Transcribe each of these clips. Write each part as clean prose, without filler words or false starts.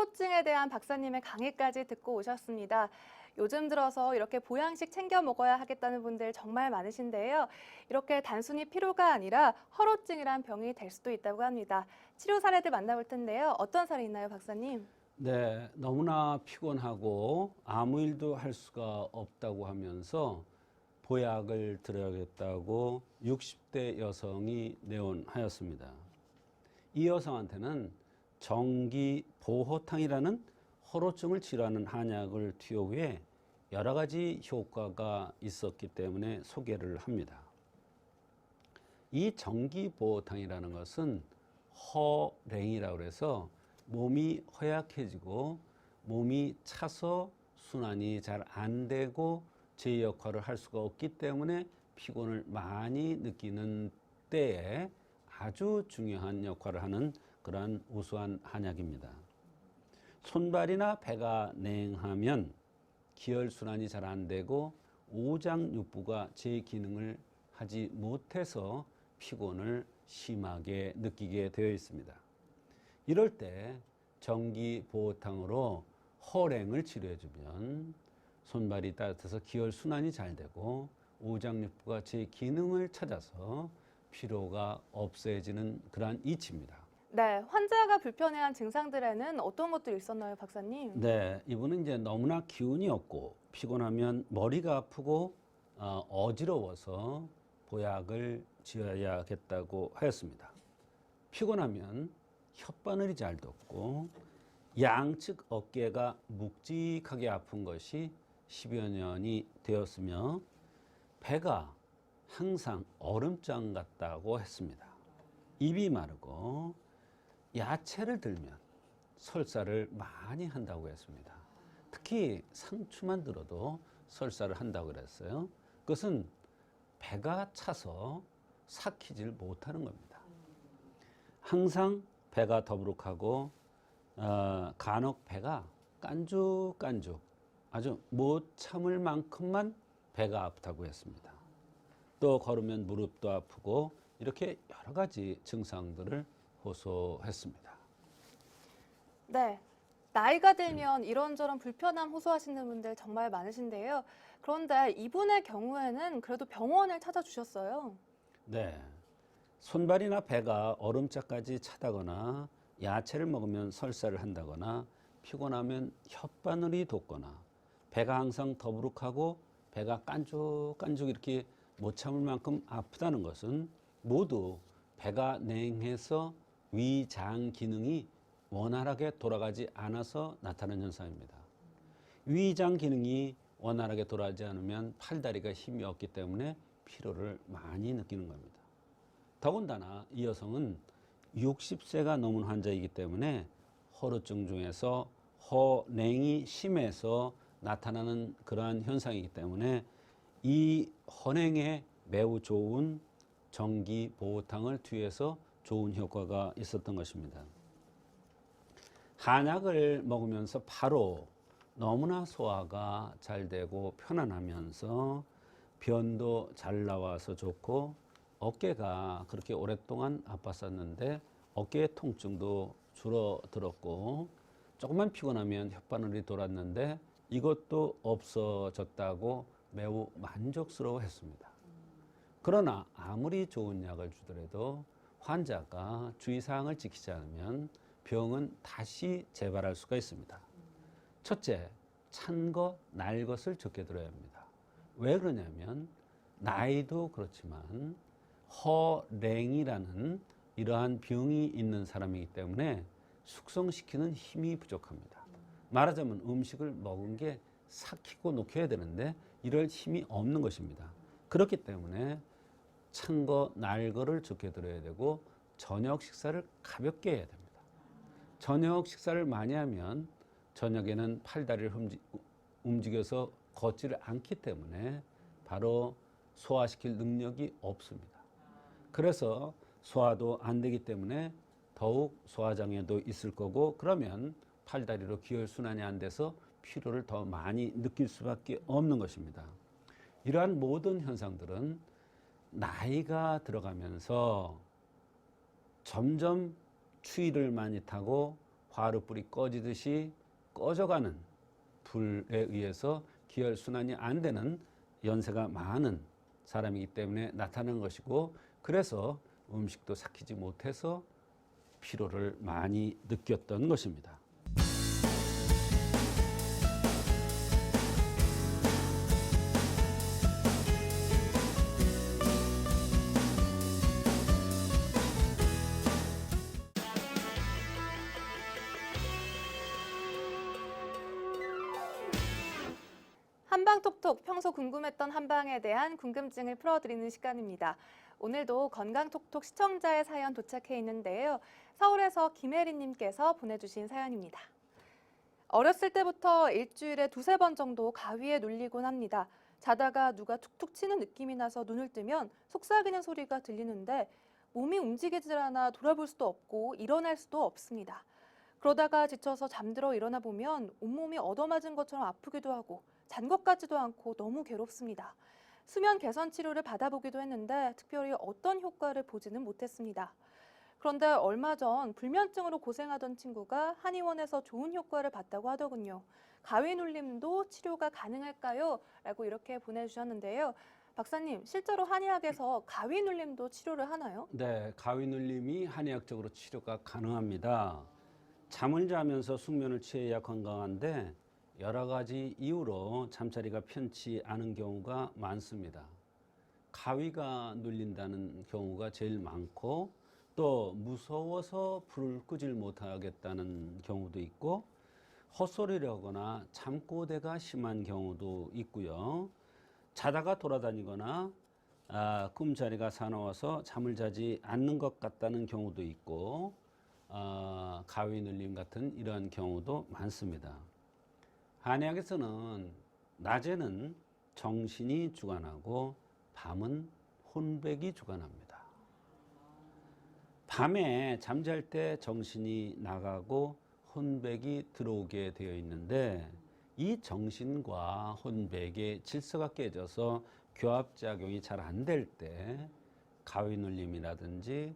허로증에 대한 박사님의 강의까지 듣고 오셨습니다. 요즘 들어서 이렇게 보양식 챙겨 먹어야 하겠다는 분들 정말 많으신데요. 이렇게 단순히 피로가 아니라 허로증이란 병이 될 수도 있다고 합니다. 치료 사례들 만나볼 텐데요. 어떤 사례 있나요, 박사님? 네, 너무나 피곤하고 아무 일도 할 수가 없다고 하면서 보약을 들어야겠다고 60대 여성이 내원하였습니다. 이 여성한테는 정기보호탕이라는 허로증을 치료하는 한약을 투여 후에 여러 가지 효과가 있었기 때문에 소개를 합니다. 이 정기보호탕이라는 것은 허랭이라고 해서 몸이 허약해지고 몸이 차서 순환이 잘 안 되고 제 역할을 할 수가 없기 때문에 피곤을 많이 느끼는 때에 아주 중요한 역할을 하는 그러한 우수한 한약입니다. 손발이나 배가 냉하면 기혈순환이 잘 안 되고 오장육부가 제 기능을 하지 못해서 피곤을 심하게 느끼게 되어 있습니다. 이럴 때 정기보호탕으로 허랭을 치료해주면 손발이 따뜻해서 기혈순환이 잘 되고 오장육부가 제 기능을 찾아서 피로가 없어지는 그러한 이치입니다. 네, 환자가 불편해한 증상들에는 어떤 것들이 있었나요, 박사님? 네, 이분은 이제 너무나 기운이 없고 피곤하면 머리가 아프고 어지러워서 보약을 지어야겠다고 하였습니다. 피곤하면 혓바늘이 잘 돋고 양측 어깨가 묵직하게 아픈 것이 10여 년이 되었으며 배가 항상 얼음장 같다고 했습니다. 입이 마르고 야채를 들면 설사를 많이 한다고 했습니다. 특히 상추만 들어도 설사를 한다고 그랬어요. 그것은 배가 차서 삭히질 못하는 겁니다. 항상 배가 더부룩하고 간혹 배가 깐죽깐죽 아주 못 참을 만큼만 배가 아프다고 했습니다. 또 걸으면 무릎도 아프고 이렇게 여러 가지 증상들을 호소했습니다. 네, 나이가 들면 이런저런 불편함 호소하시는 분들 정말 많으신데요. 그런데 이분의 경우에는 그래도 병원을 찾아주셨어요. 네, 손발이나 배가 얼음짝까지 차다거나 야채를 먹으면 설사를 한다거나 피곤하면 혓바늘이 돋거나 배가 항상 더부룩하고 배가 깐죽깐죽 이렇게 못 참을 만큼 아프다는 것은 모두 배가 냉해서 위장 기능이 원활하게 돌아가지 않아서 나타나는 현상입니다. 위장 기능이 원활하게 돌아가지 않으면 팔다리가 힘이 없기 때문에 피로를 많이 느끼는 겁니다. 더군다나 이 여성은 60세가 넘은 환자이기 때문에 허루증 중에서 허냉이 심해서 나타나는 그러한 현상이기 때문에 이 허냉에 매우 좋은 정기보호탕을 투여해서 좋은 효과가 있었던 것입니다. 한약을 먹으면서 바로 너무나 소화가 잘 되고 편안하면서 변도 잘 나와서 좋고 어깨가 그렇게 오랫동안 아팠었는데 어깨의 통증도 줄어들었고 조금만 피곤하면 혓바늘이 돌았는데 이것도 없어졌다고 매우 만족스러워했습니다. 그러나 아무리 좋은 약을 주더라도 환자가 주의사항을 지키지 않으면 병은 다시 재발할 수가 있습니다. 첫째, 찬 것, 날 것을 적게 들어야 합니다. 왜 그러냐면 나이도 그렇지만 허랭이라는 이러한 병이 있는 사람이기 때문에 숙성시키는 힘이 부족합니다. 말하자면 음식을 먹은 게 삭히고 녹여야 되는데 이럴 힘이 없는 것입니다. 그렇기 때문에 찬 거, 날 거를 적게 들어야 되고 저녁 식사를 가볍게 해야 됩니다. 저녁 식사를 많이 하면 저녁에는 팔다리를 움직여서 걷지를 않기 때문에 바로 소화시킬 능력이 없습니다. 그래서 소화도 안 되기 때문에 더욱 소화장애도 있을 거고 그러면 팔다리로 기혈순환이 안 돼서 피로를 더 많이 느낄 수밖에 없는 것입니다. 이러한 모든 현상들은 나이가 들어가면서 점점 추위를 많이 타고 화롯불이 꺼지듯이 꺼져가는 불에 의해서 기혈순환이 안 되는 연세가 많은 사람이기 때문에 나타나는 것이고, 그래서 음식도 삭히지 못해서 피로를 많이 느꼈던 것입니다. 한방톡톡, 평소 궁금했던 한방에 대한 궁금증을 풀어드리는 시간입니다. 오늘도 건강톡톡 시청자의 사연 도착해 있는데요. 서울에서 김혜리님께서 보내주신 사연입니다. 어렸을 때부터 일주일에 2~3번 정도 가위에 눌리곤 합니다. 자다가 누가 툭툭 치는 느낌이 나서 눈을 뜨면 속삭이는 소리가 들리는데 몸이 움직이질 않아 돌아볼 수도 없고 일어날 수도 없습니다. 그러다가 지쳐서 잠들어 일어나 보면 온몸이 얻어맞은 것처럼 아프기도 하고 잔 것 같지도 않고 너무 괴롭습니다. 수면 개선 치료를 받아보기도 했는데 특별히 어떤 효과를 보지는 못했습니다. 그런데 얼마 전 불면증으로 고생하던 친구가 한의원에서 좋은 효과를 봤다고 하더군요. 가위 눌림도 치료가 가능할까요? 라고 이렇게 보내주셨는데요. 박사님, 실제로 한의학에서 가위 눌림도 치료를 하나요? 네, 가위 눌림이 한의학적으로 치료가 가능합니다. 잠을 자면서 숙면을 취해야 건강한데 여러 가지 이유로 잠자리가 편치 않은 경우가 많습니다. 가위가 눌린다는 경우가 제일 많고, 또 무서워서 불을 끄질 못하겠다는 경우도 있고, 헛소리를 하거나 잠꼬대가 심한 경우도 있고요. 자다가 돌아다니거나 꿈자리가 사나워서 잠을 자지 않는 것 같다는 경우도 있고, 가위 눌림 같은 이러한 경우도 많습니다. 한의학에서는 낮에는 정신이 주관하고 밤은 혼백이 주관합니다. 밤에 잠잘 때 정신이 나가고 혼백이 들어오게 되어 있는데, 이 정신과 혼백의 질서가 깨져서 교합작용이 잘 안 될 때 가위 눌림이라든지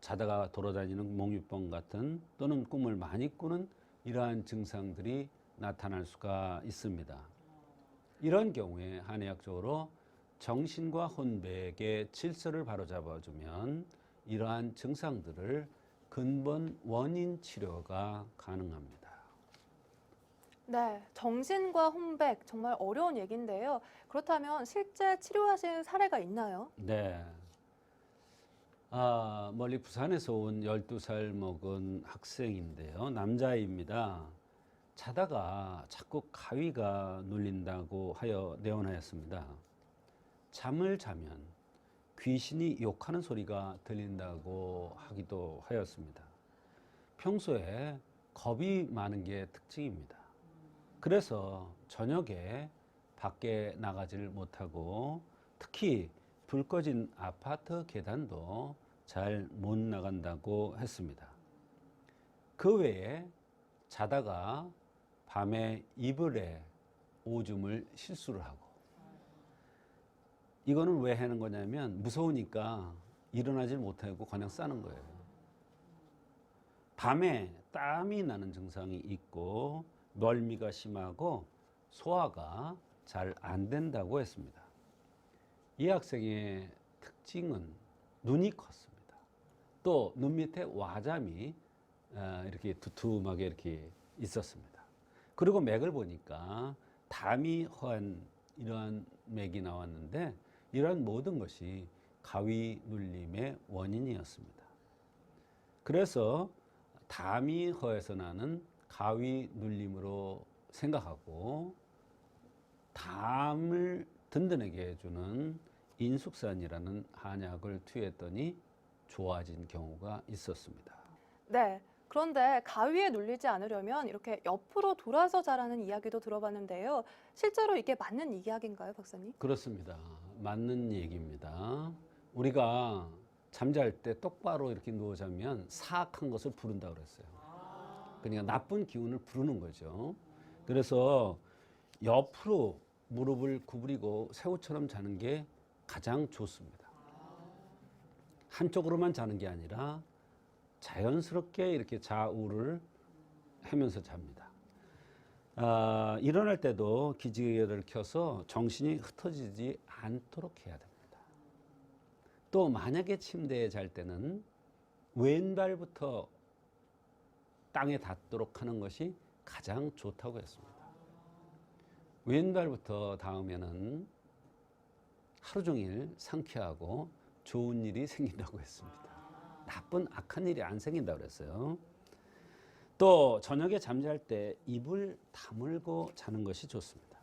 자다가 돌아다니는 몽유병 같은, 또는 꿈을 많이 꾸는 이러한 증상들이 나타날 수가 있습니다. 이런 경우에 한의학적으로 정신과 혼백의 질서를 바로잡아주면 이러한 증상들을 근본 원인 치료가 가능합니다. 네, 정신과 혼백 정말 어려운 얘기인데요. 그렇다면 실제 치료하신 사례가 있나요? 네. 멀리 부산에서 온 12살 먹은 학생인데요. 남자입니다. 자다가 자꾸 가위가 눌린다고 하여 내원하였습니다. 잠을 자면 귀신이 욕하는 소리가 들린다고 하기도 하였습니다. 평소에 겁이 많은 게 특징입니다. 그래서 저녁에 밖에 나가지를 못하고, 특히 불 꺼진 아파트 계단도 잘 못 나간다고 했습니다. 그 외에 자다가 밤에 이불에 오줌을 실수를 하고, 이거는 왜 하는 거냐면 무서우니까 일어나질 못하고 그냥 싸는 거예요. 밤에 땀이 나는 증상이 있고 멀미가 심하고 소화가 잘 안 된다고 했습니다. 이 학생의 특징은 눈이 컸습니다. 또 눈 밑에 와잠이 이렇게 두툼하게 이렇게 있었습니다. 그리고 맥을 보니까 담이 허한 이러한 맥이 나왔는데, 이러한 모든 것이 가위 눌림의 원인이었습니다. 그래서 담이 허해서 나는 가위 눌림으로 생각하고, 담을 든든하게 해주는 인숙산이라는 한약을 투여했더니 좋아진 경우가 있었습니다. 네, 그런데 가위에 눌리지 않으려면 이렇게 옆으로 돌아서 자라는 이야기도 들어봤는데요. 실제로 이게 맞는 이야기인가요, 박사님? 그렇습니다. 맞는 얘기입니다. 우리가 잠잘 때 똑바로 이렇게 누워 자면 사악한 것을 부른다고 그랬어요. 그러니까 나쁜 기운을 부르는 거죠. 그래서 옆으로 무릎을 구부리고 새우처럼 자는 게 가장 좋습니다. 한쪽으로만 자는 게 아니라 자연스럽게 이렇게 좌우를 하면서 잡니다. 일어날 때도 기지개를 켜서 정신이 흩어지지 않도록 해야 됩니다. 또 만약에 침대에 잘 때는 왼발부터 땅에 닿도록 하는 것이 가장 좋다고 했습니다. 왼발부터 닿으면은 하루 종일 상쾌하고 좋은 일이 생긴다고 했습니다. 나쁜 악한 일이 안 생긴다고 그랬어요. 또 저녁에 잠잘 때 이불 다물고 자는 것이 좋습니다.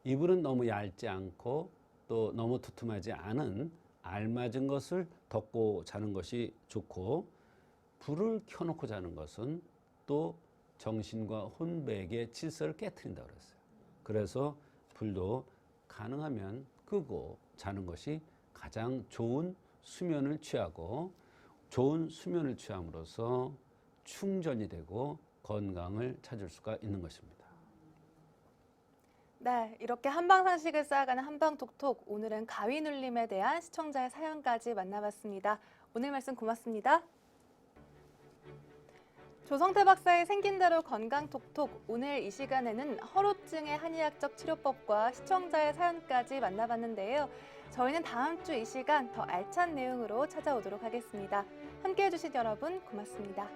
이불은 너무 얇지 않고 또 너무 두툼하지 않은 알맞은 것을 덮고 자는 것이 좋고, 불을 켜놓고 자는 것은 또 정신과 혼백의 질서를 깨트린다고 그랬어요. 그래서 불도 가능하면 끄고 자는 것이 가장 좋은 수면을 취하고, 좋은 수면을 취함으로써 충전이 되고 건강을 찾을 수가 있는 것입니다. 네, 이렇게 한방상식을 쌓아가는 한방톡톡, 오늘은 가위 눌림에 대한 시청자의 사연까지 만나봤습니다. 오늘 말씀 고맙습니다. 조성태 박사의 생긴 대로 건강톡톡, 오늘 이 시간에는 허로증의 한의학적 치료법과 시청자의 사연까지 만나봤는데요. 저희는 다음 주 이 시간 더 알찬 내용으로 찾아오도록 하겠습니다. 함께해 주신 여러분 고맙습니다.